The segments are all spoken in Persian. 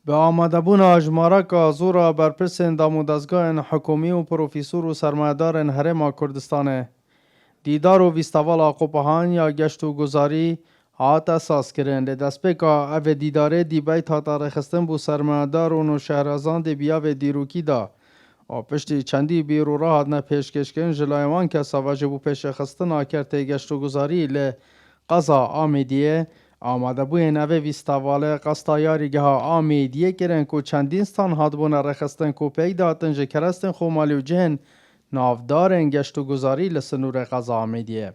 به آماده بون آجمارک آزورا برپرسین دامودازگاه حکومی و پروفیسور و سرمایدار هرم کردستان دیدار و ویستاوال آقوپهان یا گشت و گذاری هات اساس کرن لی دست پیکا او دیداره دیبای تا تاریخستن بو سرمایدار و شهرازان دی بیا و دیروکی دا و پشتی چندی بیرو را هدنا پیشکش کن جلایوان که سواجه بو پیش خستن آکرت گشت و گذاری لی قضا آمیدیه آماده بوین اوه ویستاواله قصتا یاریگه ها آمیدیه کرن که چندین ستان هاد بونه رخستن که پیدا هاتن جه کرستن خو مالی و جهن نافدارن گشت و گذاری لسنور قضا آمیدیه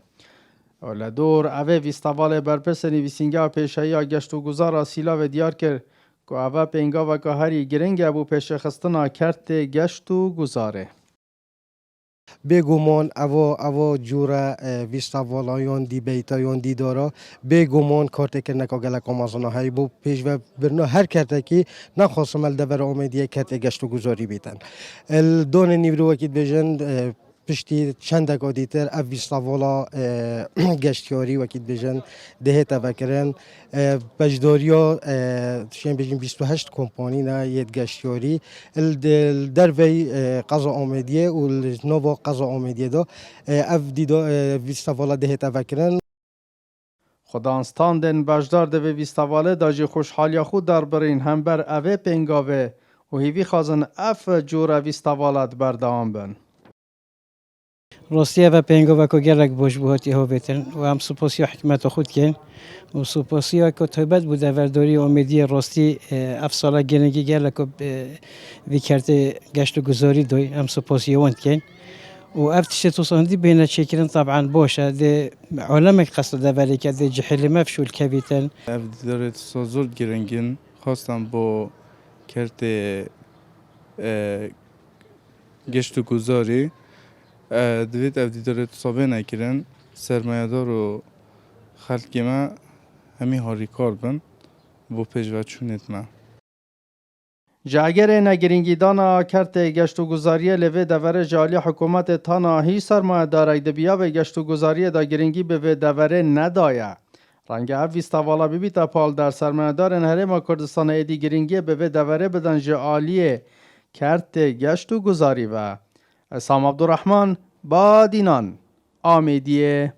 لدور اوه ویستاواله برپرس نویسینگه پیشایی ها گشت و گذار سیلا و دیار کرد که اوه پینگا و که هری گرنگ بو پیش خستن کرت گشت و گذاره بگمان اوا جورا ویستاوالایان دی بیتایان دی دارا بگمان کارت که نکاگل کامازنا های بو پیش و برنا هر کرده که نخواستم الدور آمدیه کرت گشت و گذاری بیتن دون نیورو وکید بجن پشتی چند دقیقه دیتر او ویستاوالا گشتیاری وکید بجن ده تفکرن بجداریا شین بجن 28 کمپانی نه یه گشتیاری در وی قضا آمدیه و نوا قضا آمدیه دا او دیدا ویستاوالا ده تفکرن خدانستان دن بجدار ده ویستاواله دا جی خوشحالیا خود در برین هم بر اوه پینگاوه و هیوی خازن اف جور ویستاوالات بردام بن روسیه و پنگو و که گرگ باش بودی ها بیتن و هم سپاسی حکمت خود کن و سپاسی که تایبت بود ورداری امیدی راستی افساله گرنگی گرگ که ویکرت گشت و گذاری دوی هم سپاسی وند کن و افتش تصاندی بین چکرن طبعا باشه ده علمك قصد دوری که ده جحیل مفشول کبیتن دارد سازور گرنگین خواستم با کرت گشت و گذاری دوید او دیداره تصابه نکرن سرمایه‌دار و خلقی ما همی هاری کار بن بو پیشوه چونید ما جاگر نگرینگی دانا کرت گشت و گذاری لوه دوره جالی حکومت تانا هی سرمایه داره دبیا و گشت و گذاری دا گرینگی به دوره ندایه رنگ او ویستاوالا ببیتا پال در سرمایه دارن هرما کردستان ایدی گرینگی به دوره بدن جالیه کرت گشت و گذاری و اسام عبدالرحمن با دینان آمیدیه